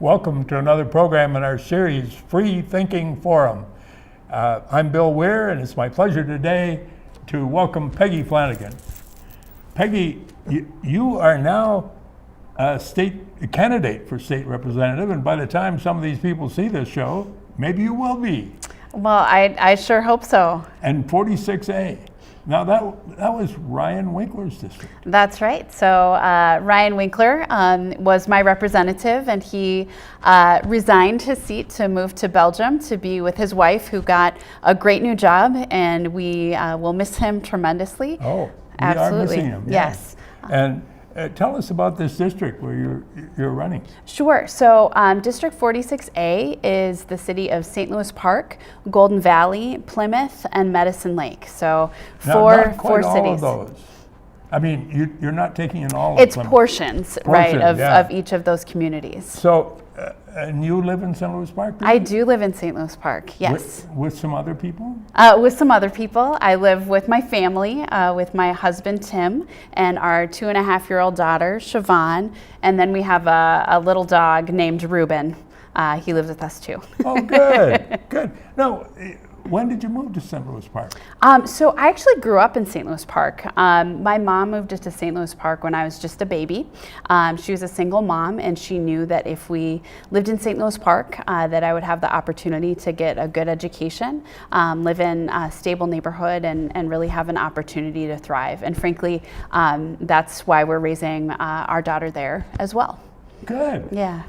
Welcome to another program in our series, Free Thinking Forum. I'm Bill Weir, and it's my pleasure today to welcome Peggy Flanagan. Peggy, you are now a candidate for state representative, and by the time some of these people see this show, maybe you will be. Well, I sure hope so. And 46A. Now that was Ryan Winkler's district. That's right. So Ryan Winkler was my representative, and he resigned his seat to move to Belgium to be with his wife, who got a great new job, and we will miss him tremendously. Oh, absolutely. We are missing him. Yes. And tell us about this district where you're running. Sure. So District 46A is the city of St. Louis Park, Golden Valley, Plymouth, and Medicine Lake. So not quite four all cities. Of those. I mean, you're not taking in all It's of Plymouth. portions, right, of each of those communities. So, and you live in St. Louis Park? I do live in St. Louis Park, yes. With some other people? With some other people. I live with my family, with my husband, Tim, and our 2.5-year-old daughter, Siobhan. And then we have a little dog named Reuben. He lives with us too. Oh, good, good. Now, when did you move to St. Louis Park? So I actually grew up in St. Louis Park. My mom moved us to St. Louis Park when I was just a baby. She was a single mom, and she knew that if we lived in St. Louis Park, that I would have the opportunity to get a good education, live in a stable neighborhood, and really have an opportunity to thrive. And frankly, that's why we're raising our daughter there as well. Good. Yeah.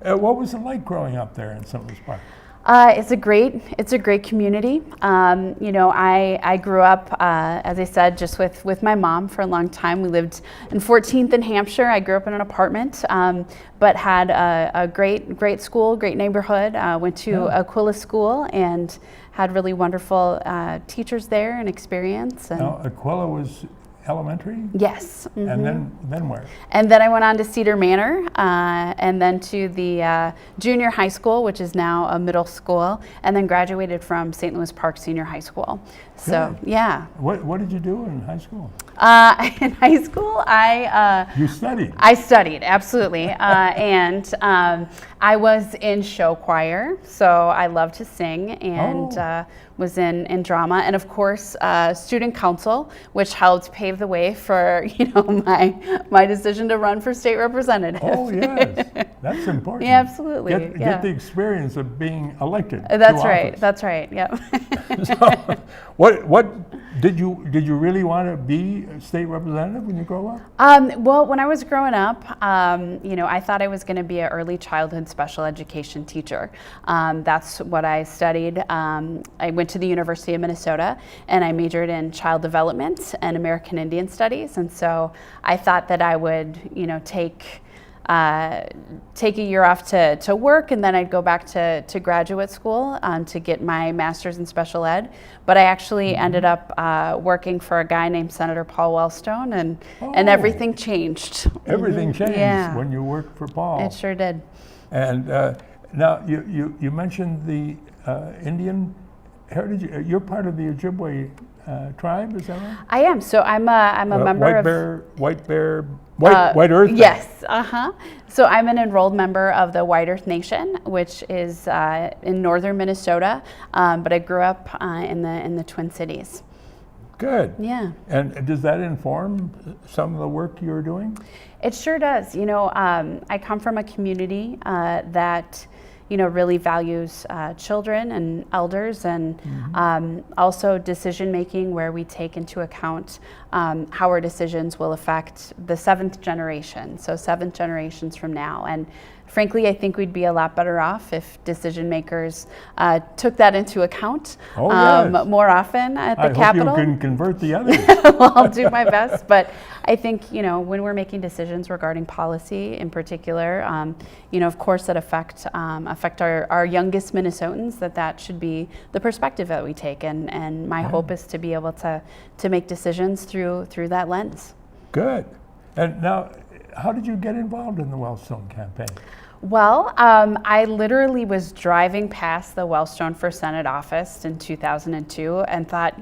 What was it like growing up there in St. Louis Park? It's a great community. You know, I grew up, as I said, just with my mom for a long time. We lived in 14th in Hampshire. I grew up in an apartment, but had a great school, great neighborhood. Went to Aquila School and had really wonderful teachers there and experience. And now, Aquila was elementary? Yes. Mm-hmm. And then where? And then I went on to Cedar Manor, and then to the junior high school, which is now a middle school, and then graduated from St. Louis Park Senior High School. So, good. Yeah. What did you do in high school? In high school, You studied? I studied, absolutely. And I was in show choir, so I love to sing, and was in drama, and of course student council, which helped pave the way for my decision to run for state representative. Oh yes, that's important. Yeah, absolutely. Get the experience of being elected. That's right. That's right. Yep. So, what did you really want to be a state representative when you grow up? Well, when I was growing up, I thought I was going to be an early childhood special education teacher. That's what I studied. I went to the University of Minnesota, and I majored in child development and American Indian Studies. And so I thought that I would, take a year off to work, and then I'd go back to graduate school to get my master's in special ed. But I actually ended up working for a guy named Senator Paul Wellstone, and everything changed. Everything changed Yeah. when you worked for Paul. It sure did. And now you mentioned the Indian heritage. You're part of the Ojibwe tribe, is that right? I am. So I'm a member of White Earth. Yes. So I'm an enrolled member of the White Earth Nation, which is in northern Minnesota, but I grew up in the Twin Cities. Good. Yeah. And does that inform some of the work you're doing? It sure does. I come from a community that really values children and elders, and also decision making, where we take into account how our decisions will affect the 7th generation, so 7 generations from now. And frankly, I think we'd be a lot better off if decision makers took that into account more often at the Capitol. I hope you can convert the others. Well, I'll do my best, but I think when we're making decisions regarding policy in particular, of course that affect our youngest Minnesotans, that should be the perspective that we take, and my hope is to be able to make decisions through that lens. Good. And now, how did you get involved in the Wellstone campaign? Well, I literally was driving past the Wellstone for Senate office in 2002 and thought,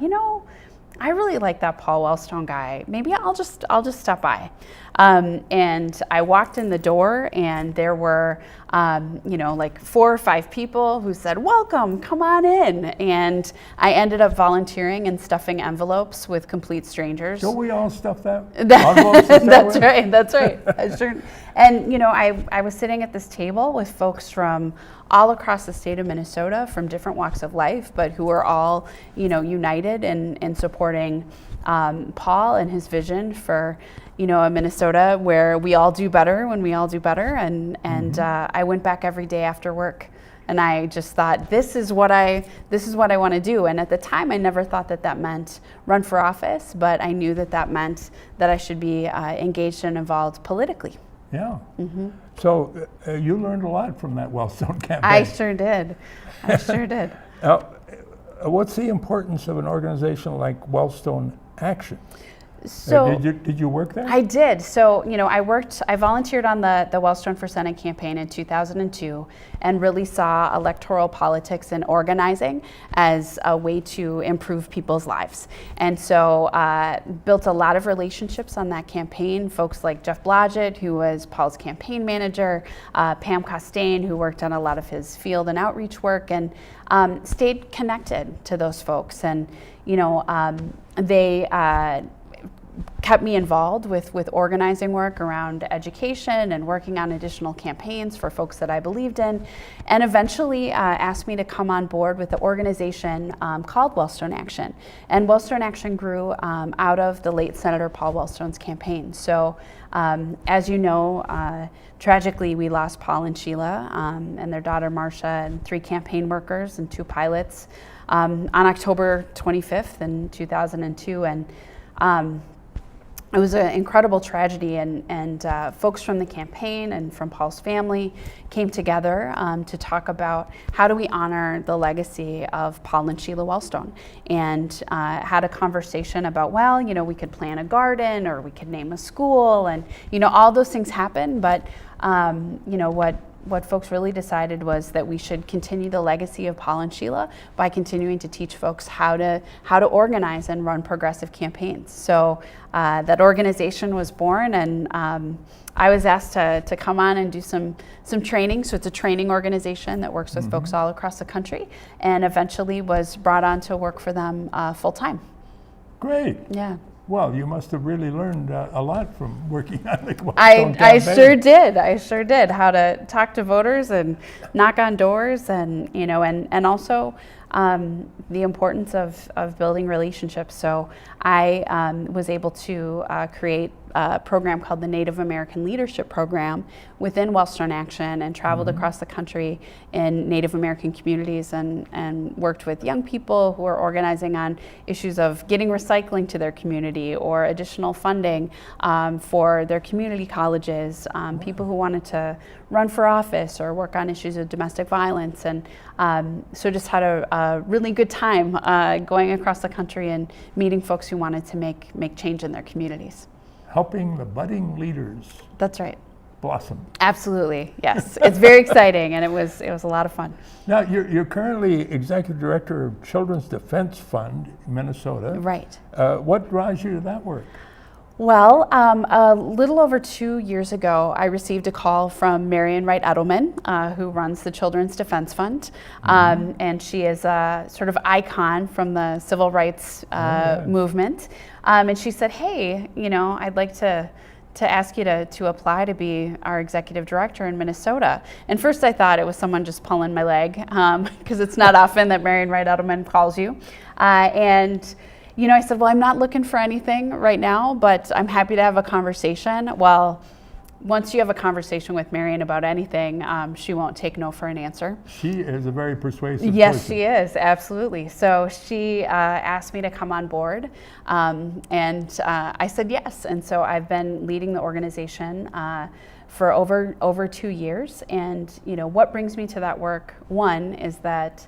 I really like that Paul Wellstone guy. Maybe I'll just stop by. And I walked in the door, and there were, like 4 or 5 people who said, "Welcome, come on in." And I ended up volunteering and stuffing envelopes with complete strangers. Don't we all stuff that? That's right. That's right. I sure. And I was sitting at this table with folks from all across the state of Minnesota, from different walks of life, but who are all united in supporting Paul and his vision for a Minnesota where we all do better when we all do better. And I went back every day after work, and I just thought, this is what I want to do. And at the time, I never thought that meant run for office, but I knew that meant that I should be engaged and involved politically. Yeah. Mm-hmm. So you learned a lot from that Wellstone campaign. I sure did. What's the importance of an organization like Wellstone Action? So did you work there? I did. So, I volunteered on the Wellstone for Senate campaign in 2002 and really saw electoral politics and organizing as a way to improve people's lives. And so built a lot of relationships on that campaign, folks like Jeff Blodgett, who was Paul's campaign manager, Pam Costain, who worked on a lot of his field and outreach work, and stayed connected to those folks. And, they kept me involved with organizing work around education and working on additional campaigns for folks that I believed in, and eventually asked me to come on board with the organization called Wellstone Action. And Wellstone Action grew out of the late Senator Paul Wellstone's campaign. So as you know, tragically we lost Paul and Sheila and their daughter Marcia, and 3 campaign workers and 2 pilots on October 25th in 2002. And it was an incredible tragedy, and folks from the campaign and from Paul's family came together to talk about how do we honor the legacy of Paul and Sheila Wellstone, and had a conversation about, we could plant a garden or we could name a school, and all those things happen, but what folks really decided was that we should continue the legacy of Paul and Sheila by continuing to teach folks how to organize and run progressive campaigns. So that organization was born, and I was asked to come on and do some training. So it's a training organization that works with folks all across the country, and eventually was brought on to work for them full time. Great. Yeah. Well, you must have really learned a lot from working on the Wellstone campaign. I sure did. How to talk to voters and knock on doors, and and also the importance of building relationships. So I was able to create a program called the Native American Leadership Program within Wellstone Action, and traveled across the country in Native American communities, and worked with young people who are organizing on issues of getting recycling to their community or additional funding for their community colleges, people who wanted to run for office or work on issues of domestic violence. And so just had a really good time going across the country and meeting folks who wanted to make change in their communities. Helping the budding leaders. That's right. Blossom. Absolutely, yes. It's very exciting, and it was a lot of fun. Now, you're currently executive director of Children's Defense Fund in Minnesota. Right. What draws you to that work? Well, a little over 2 years ago, I received a call from Marian Wright Edelman, who runs the Children's Defense Fund, and she is a sort of icon from the civil rights movement. And she said, "Hey, I'd like to ask you to apply to be our executive director in Minnesota." And first I thought it was someone just pulling my leg, because it's not often that Marian Wright Edelman calls you. And I said, "Well, I'm not looking for anything right now, but I'm happy to have a conversation." Well, once you have a conversation with Marian about anything, she won't take no for an answer. She is a very persuasive Yes, person. she is, absolutely. So she asked me to come on board, and I said yes. And so I've been leading the organization for over 2 years. And what brings me to that work, one, is that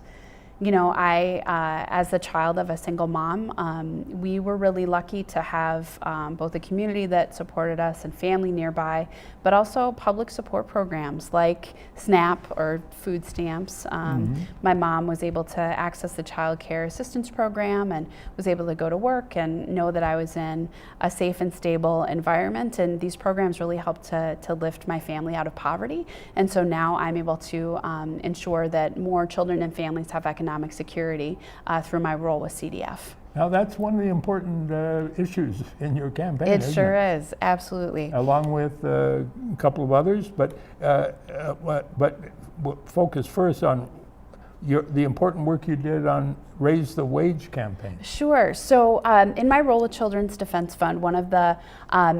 you know, as the child of a single mom, we were really lucky to have both a community that supported us and family nearby, but also public support programs like SNAP or food stamps. My mom was able to access the Child Care Assistance Program and was able to go to work and know that I was in a safe and stable environment. And these programs really helped to lift my family out of poverty. And so now I'm able to ensure that more children and families have economic security through my role with CDF. Now that's one of the important issues in your campaign. It sure is, absolutely. Along with a couple of others, but we'll focus first on the important work you did on Raise the Wage campaign. Sure. So in my role with Children's Defense Fund, one of the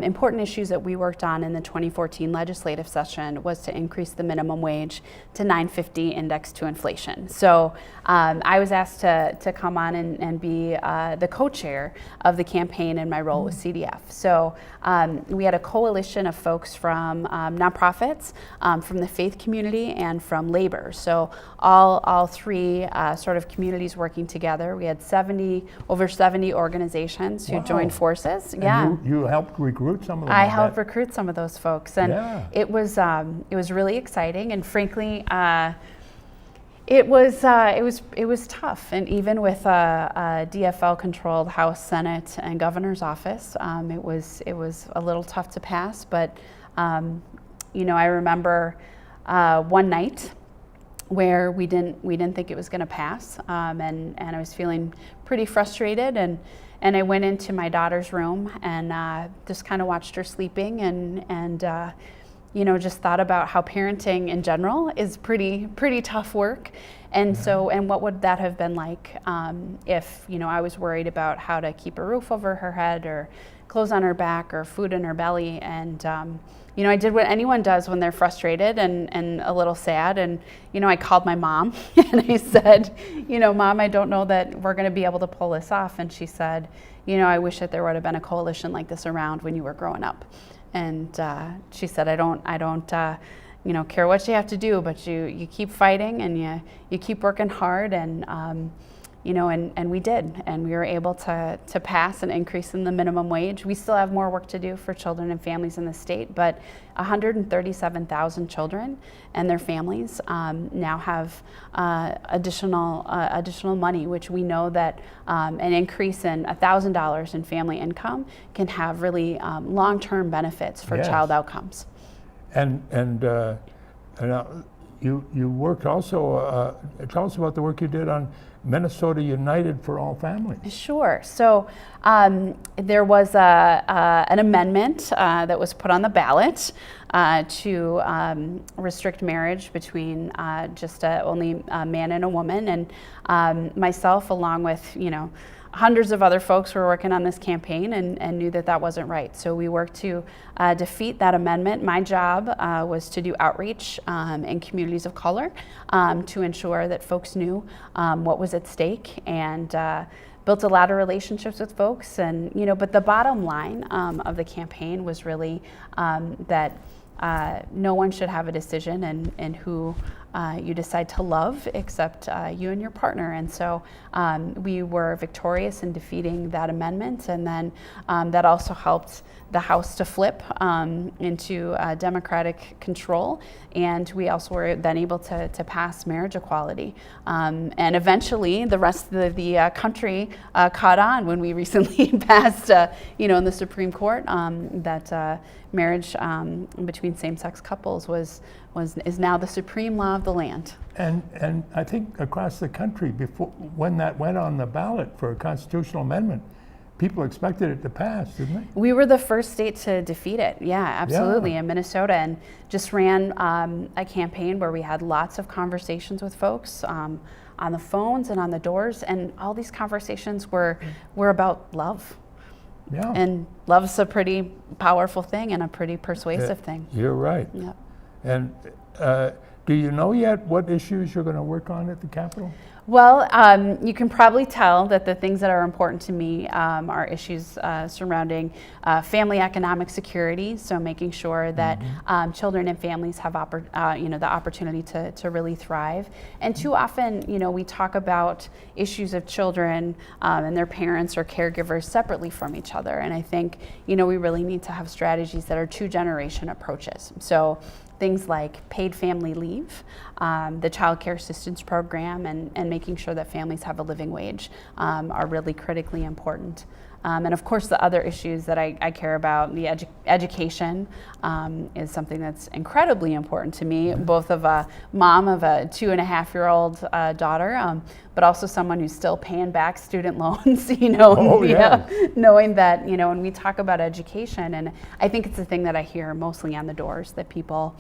important issues that we worked on in the 2014 legislative session was to increase the minimum wage to $9.50 indexed to inflation. So I was asked to come on and be the co-chair of the campaign in my role with CDF. So we had a coalition of folks from nonprofits, from the faith community, and from labor. So all three sort of communities working together. We had over 70 organizations who joined forces. And you helped recruit some of them. I helped recruit some of those folks, and it was really exciting. And frankly, it was tough. And even with a DFL-controlled House, Senate, and Governor's office, it was a little tough to pass. But you know, I remember one night where we didn't think it was going to pass, and I was feeling pretty frustrated, and I went into my daughter's room and just kind of watched her sleeping, and you know, just thought about how parenting in general is pretty tough work, and and what would that have been like if, you know, I was worried about how to keep a roof over her head or clothes on her back or food in her belly. And you know, I did what anyone does when they're frustrated and a little sad, and you know, I called my mom and I said, you know, Mom, I don't know that we're going to be able to pull this off. And she said, you know, I wish that there would have been a coalition like this around when you were growing up. And she said, I don't you know, care what you have to do, but you keep fighting and you keep working hard. And you know, and we did, and we were able to pass an increase in the minimum wage. We still have more work to do for children and families in the state, but 137,000 children and their families now have additional money, which we know that an increase in $1,000 in family income can have really long-term benefits for child outcomes. And you worked also, tell us about the work you did on Minnesota United for All Families. Sure. So there was an amendment that was put on the ballot to restrict marriage between just only a man and a woman. And myself, along with, you know, hundreds of other folks were working on this campaign and knew that wasn't right. So we worked to defeat that amendment. My job was to do outreach in communities of color to ensure that folks knew what was at stake, and built a lot of relationships with folks. And, you know, but the bottom line of the campaign was really that no one should have a decision in who you decide to love except you and your partner. And so we were victorious in defeating that amendment, and then that also helped the House to flip into Democratic control, and we also were then able to pass marriage equality. And eventually the rest of the country caught on when we recently passed, you know, in the Supreme Court, that marriage between same-sex couples is now the supreme law of the land. And I think across the country, when that went on the ballot for a constitutional amendment, people expected it to pass, didn't they? We were the first state to defeat it. Yeah, absolutely, in Minnesota, and just ran a campaign where we had lots of conversations with folks on the phones and on the doors, and all these conversations were about love. And love's a pretty powerful thing and a pretty persuasive thing. You're right. Yep. And do you know yet what issues you're going to work on at the Capitol? Well, you can probably tell that the things that are important to me are issues surrounding family economic security. So making sure that children and families have the opportunity to really thrive. And too often, we talk about issues of children and their parents or caregivers separately from each other. And I think, we really need to have strategies that are two-generation approaches. So things like paid family leave, the child care assistance program, and making sure that families have a living wage are really critically important. And of course, the other issues that I care about, the education is something that's incredibly important to me, both of a mom of a 2.5-year-old daughter, but also someone who's still paying back student loans, knowing that, when we talk about education, and I think it's the thing that I hear mostly on the doors, that people,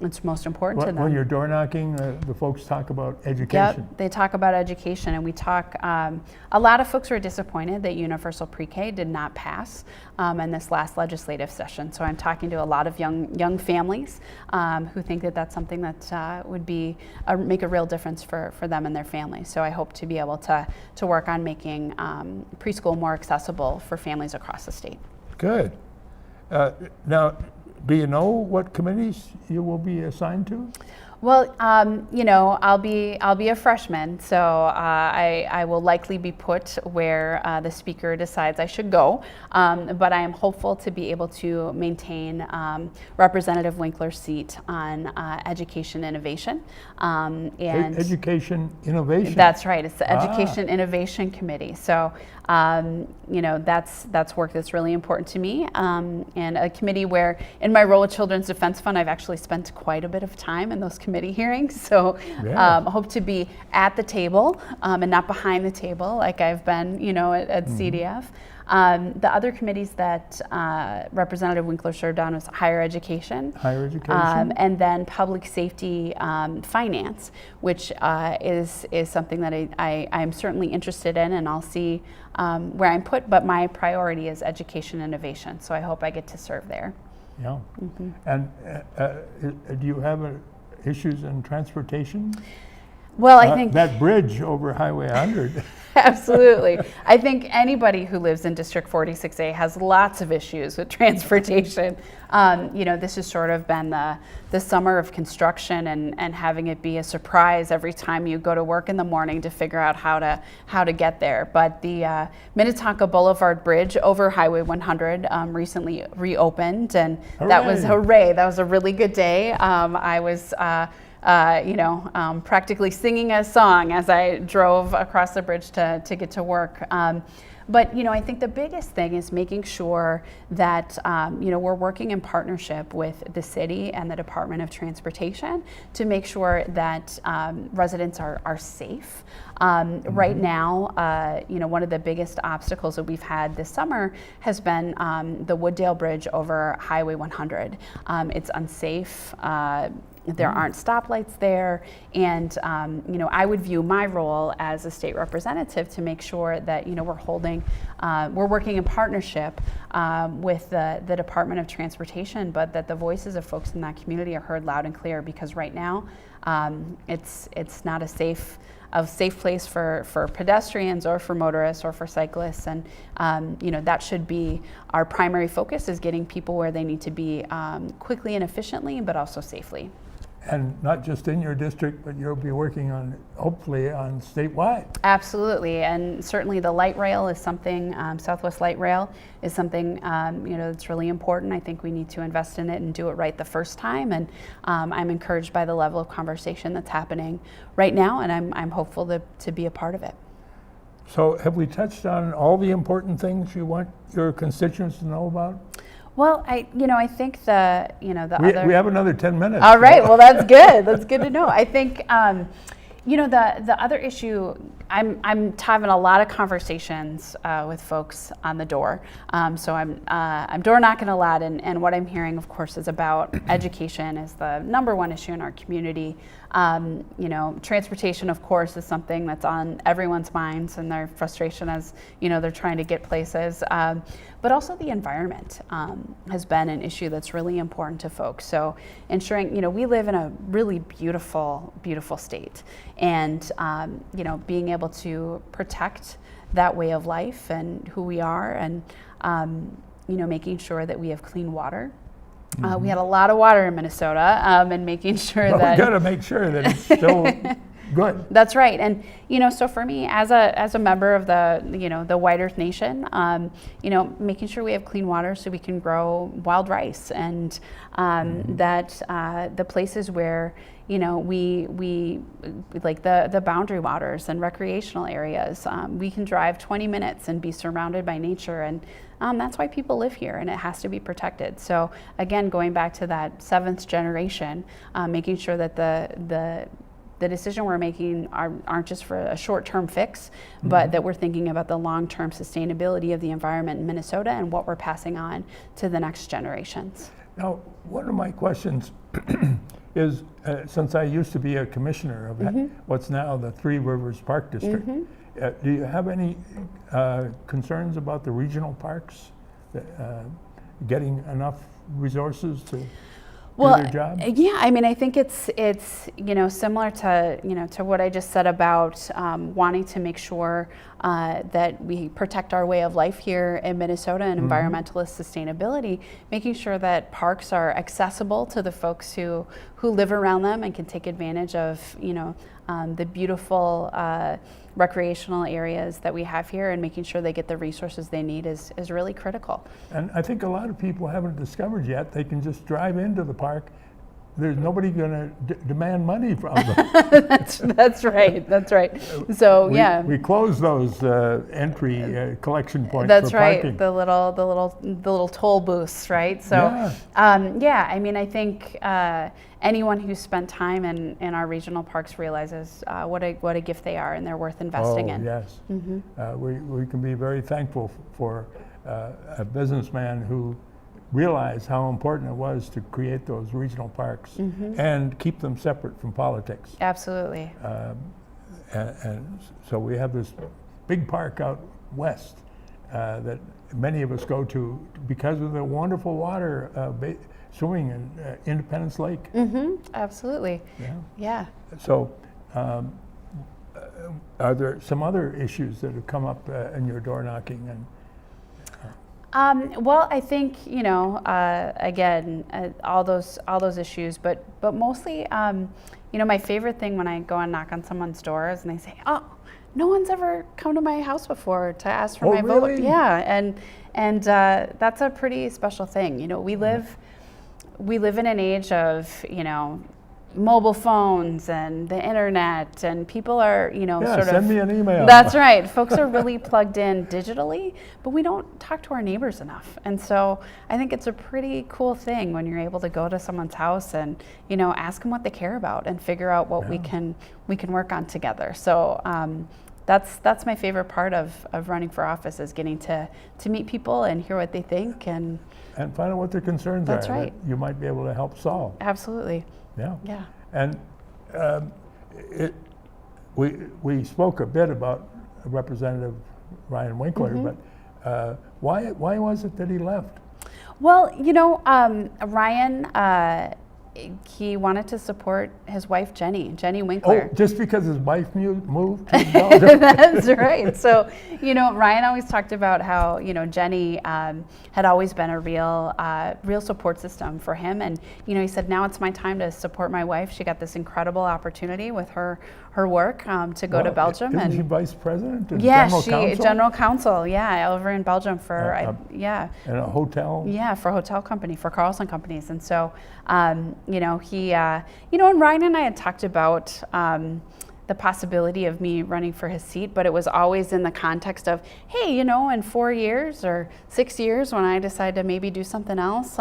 it's most important to them. When you're door knocking, the folks talk about education. Yep, they talk about education, and we talk, a lot of folks were disappointed that universal pre-K did not pass in this last legislative session. So I'm talking to a lot of young families who think that that's something that would make a real difference for them and their families. So I hope to be able to work on making preschool more accessible for families across the state. Good. Now, do you know what committees you will be assigned to? Well, I'll be a freshman, so I will likely be put where the speaker decides I should go. But I am hopeful to be able to maintain Representative Winkler's seat on Education Innovation. Education Innovation. That's right. It's the Education Innovation Committee. So that's work that's really important to me, and a committee where, in my role with Children's Defense Fund, I've actually spent quite a bit of time in those committee hearings. So hope to be at the table and not behind the table like I've been, at CDF. The other committees that Representative Winkler served on was higher education, and then public safety finance, which is something that I'm certainly interested in, and I'll see where I'm put, but my priority is education innovation, so I hope I get to serve there. Yeah. And do you have issues in transportation? Well, I think that bridge over Highway 100. Absolutely. I think anybody who lives in District 46A has lots of issues with transportation. This has sort of been the summer of construction, and having it be a surprise every time you go to work in the morning to figure out how to get there. But the Minnetonka Boulevard Bridge over Highway 100 recently reopened, and that was hooray. That was a really good day. I was practically singing a song as I drove across the bridge to get to work. But I think the biggest thing is making sure that we're working in partnership with the city and the Department of Transportation to make sure that residents are safe. Right now, one of the biggest obstacles that we've had this summer has been the Wooddale Bridge over Highway 100. It's unsafe. There aren't stoplights there, and I would view my role as a state representative to make sure that we're working in partnership with the Department of Transportation, but that the voices of folks in that community are heard loud and clear, because right now it's not a safe place for pedestrians or for motorists or for cyclists, and that should be our primary focus, is getting people where they need to be quickly and efficiently, but also safely. And not just in your district, but you'll be working on, hopefully, on statewide. Absolutely, and certainly the light rail is something, Southwest Light Rail is something, that's really important. I think we need to invest in it and do it right the first time, and I'm encouraged by the level of conversation that's happening right now, and I'm hopeful to be a part of it. So have we touched on all the important things you want your constituents to know about? Well, I think we have another 10 minutes. All right. Well, that's good. That's good to know. I think, the other issue I'm having a lot of conversations with folks on the door. So I'm door knocking a lot, and what I'm hearing, of course, is about education is the number one issue in our community. Transportation, of course, is something that's on everyone's minds and their frustration as they're trying to get places. But also the environment has been an issue that's really important to folks. So ensuring, we live in a really beautiful, beautiful state, and being able to protect that way of life and who we are, and making sure that we have clean water. We had a lot of water in Minnesota, and making sure that we got to make sure that it's still good. That's right, and so for me, as a member of the White Earth Nation, making sure we have clean water so we can grow wild rice, and that the places where we like the boundary waters and recreational areas, we can drive 20 minutes and be surrounded by nature, and that's why people live here, and it has to be protected. So again, going back to that seventh generation, making sure that the decision we're making aren't just for a short-term fix, but that we're thinking about the long-term sustainability of the environment in Minnesota and what we're passing on to the next generations. Now, one of my questions is, since I used to be a commissioner of what's now the Three Rivers Park District, do you have any concerns about the regional parks getting enough resources to do their job? Yeah, I mean, I think it's similar to what I just said about wanting to make sure that we protect our way of life here in Minnesota and environmentalist sustainability, making sure that parks are accessible to the folks who live around them and can take advantage of the beautiful recreational areas that we have here, and making sure they get the resources they need is really critical. And I think a lot of people haven't discovered yet they can just drive into the park. There's nobody going to demand money from them. That's right. That's right. So we close those entry collection points. That's for right. parking. The little toll booths, right? So I mean, I think anyone who's spent time in our regional parks realizes what a gift they are, and they're worth investing in. Yes. We can be very thankful for a businessman who realized how important it was to create those regional parks and keep them separate from politics. Absolutely. And so we have this big park out west that many of us go to because of the wonderful water swimming in Independence Lake. Absolutely. Yeah. So are there some other issues that have come up in your door knocking? And well, I think again, all those issues, but mostly, my favorite thing when I go and knock on someone's doors and they say, "Oh, no one's ever come to my house before to ask for my vote." Yeah, and that's a pretty special thing. We live in an age of mobile phones and the internet, and people are send me an email. That's right. Folks are really plugged in digitally, but we don't talk to our neighbors enough. And so I think it's a pretty cool thing when you're able to go to someone's house and ask them what they care about and figure out what we can work on together. So that's my favorite part of running for office, is getting to meet people and hear what they think and find out what their concerns That's are right. that you might be able to help solve. Absolutely. Yeah. And we spoke a bit about Representative Ryan Winkler, but why was it that he left? Well, Ryan, he wanted to support his wife, Jenny Winkler. Oh, just because his wife moved to Belgium? That's right. So, Ryan always talked about how, Jenny had always been a real support system for him. And, he said, now it's my time to support my wife. She got this incredible opportunity with her work to go to Belgium. Isn't she vice president? And General counsel, over in Belgium for, in a hotel? Yeah, for a hotel company, for Carlson Companies. And so, he, and Ryan and I had talked about the possibility of me running for his seat, but it was always in the context of, hey, in 4 years or 6 years when I decide to maybe do something else,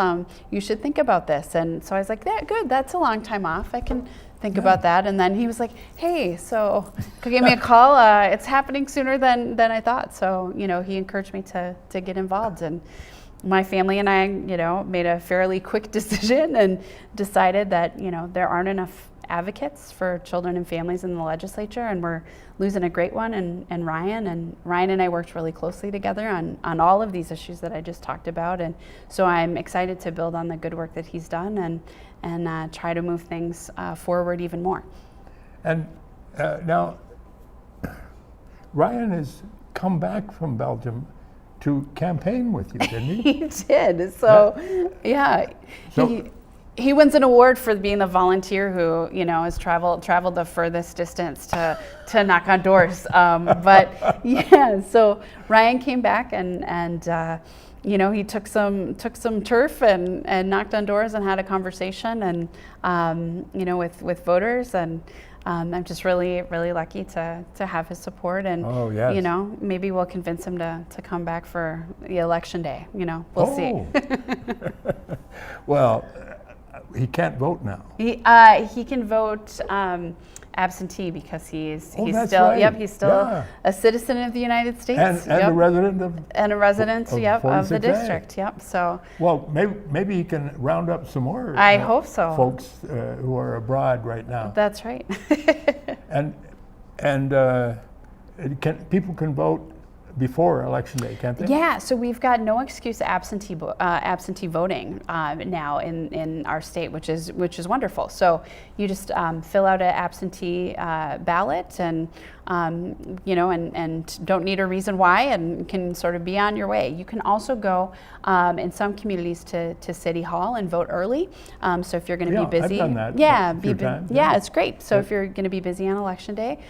you should think about this. And so I was like, good, that's a long time off. I can think about that. And then he was like, hey, so give me a call. It's happening sooner than I thought. So, he encouraged me to get involved. And my family and I, made a fairly quick decision and decided that, there aren't enough advocates for children and families in the legislature, and we're losing a great one and Ryan. And Ryan and I worked really closely together on all of these issues that I just talked about. And so I'm excited to build on the good work that he's done and try to move things forward even more. And now, Ryan has come back from Belgium to campaign with you, didn't he? He did. So, yeah. So, he wins an award for being the volunteer who, has traveled the furthest distance to knock on doors. But yeah, so Ryan came back and he took some turf and knocked on doors and had a conversation and with voters, and I'm just really, really lucky to have his support, and oh, yes. Maybe we'll convince him to come back for the election day. We'll see. Well, he can't vote now. He can vote absentee because he's that's still right. he's still a citizen of the United States and a resident of the 46A. district. Yep. So well, maybe he can round up some more. I hope so. Folks who are abroad right now. That's right. and people can vote before election day, can't they? Yeah, so we've got no excuse absentee voting now in our state, which is wonderful. So you just fill out an absentee ballot, and and don't need a reason why, and can sort of be on your way. You can also go in some communities to City Hall and vote early. So if you're going to be busy, I've done that yeah, it's great. So if you're going to be busy on election day,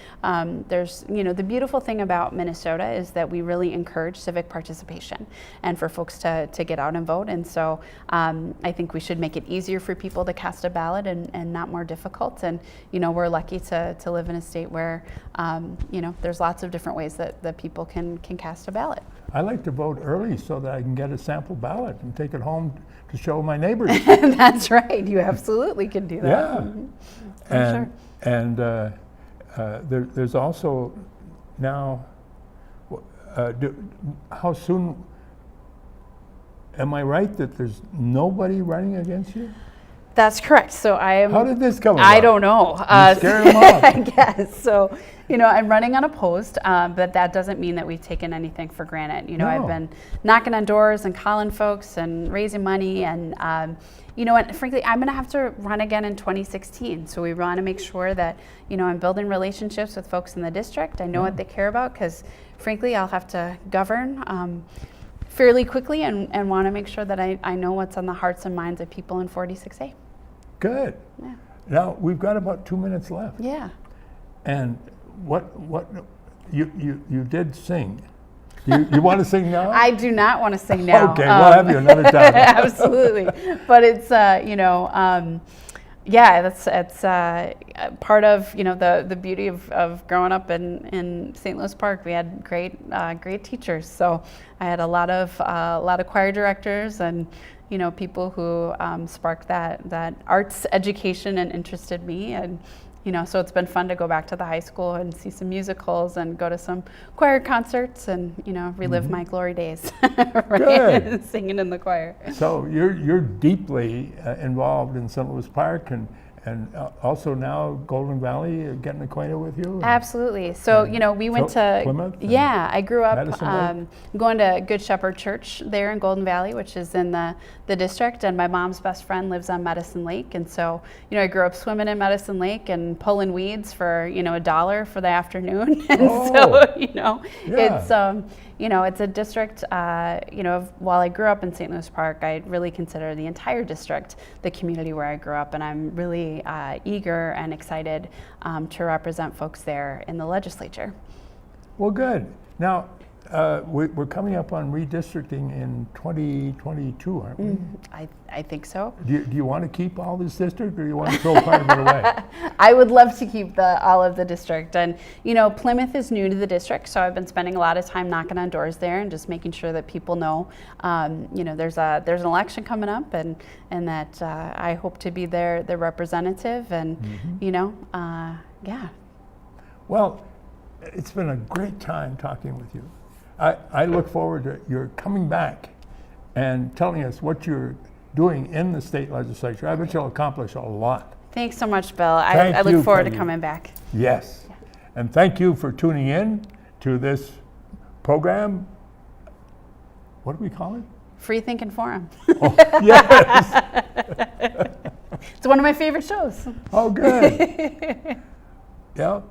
there's the beautiful thing about Minnesota is that we really encourage civic participation and for folks to get out and vote. And so I think we should make it easier for people to cast a ballot and not more difficult. And we're lucky to live in a state where there's lots of different ways that people can cast a ballot. I like to vote early so that I can get a sample ballot and take it home to show my neighbors. That's right. You absolutely can do that. Yeah. Mm-hmm. And there's also now, how soon, am I right that there's nobody running against you? That's correct. So I am. How did this come about? I don't know. You scared them off. I guess. So, I'm running unopposed, but that doesn't mean that we've taken anything for granted. No. I've been knocking on doors and calling folks and raising money, and and frankly, I'm going to have to run again in 2016. So we want to make sure that I'm building relationships with folks in the district. I know what they care about, because frankly, I'll have to govern fairly quickly, and want to make sure that I know what's on the hearts and minds of people in 46A. Good. Yeah. Now we've got about 2 minutes left. Yeah. And what you did sing. You want to sing now? I do not want to sing now. Okay, we'll have you another time. Absolutely. But it's that's part of the beauty of growing up in St. Louis Park. We had great teachers. So I had a lot of choir directors and people who sparked that arts education and interested me. And so it's been fun to go back to the high school and see some musicals and go to some choir concerts and relive my glory days, right? Singing in the choir. So you're deeply involved in St. Louis Park and also now Golden Valley, getting acquainted with you? Absolutely. So, we went to Plymouth? Yeah, I grew up going to Good Shepherd Church there in Golden Valley, which is in the district, and my mom's best friend lives on Medicine Lake. And so, I grew up swimming in Medicine Lake and pulling weeds for, $1 for the afternoon. And it's a district, while I grew up in St. Louis Park, I really consider the entire district the community where I grew up, and I'm really eager and excited to represent folks there in the legislature. Well, good. Now, we're coming up on redistricting in 2022, aren't we? I think so. Do you want to keep all this district, or do you want to throw part of it away? I would love to keep all of the district, and Plymouth is new to the district, so I've been spending a lot of time knocking on doors there and just making sure that people know, there's an election coming up, and that I hope to be their representative, and yeah. Well, it's been a great time talking with you. I look forward to your coming back and telling us what you're doing in the state legislature. I bet you'll accomplish a lot. Thanks so much, Bill. I look forward to coming back. Yes. Yeah. And thank you for tuning in to this program. What do we call it? Free Thinking Forum. Oh, yes. It's one of my favorite shows. Oh, good. Yeah.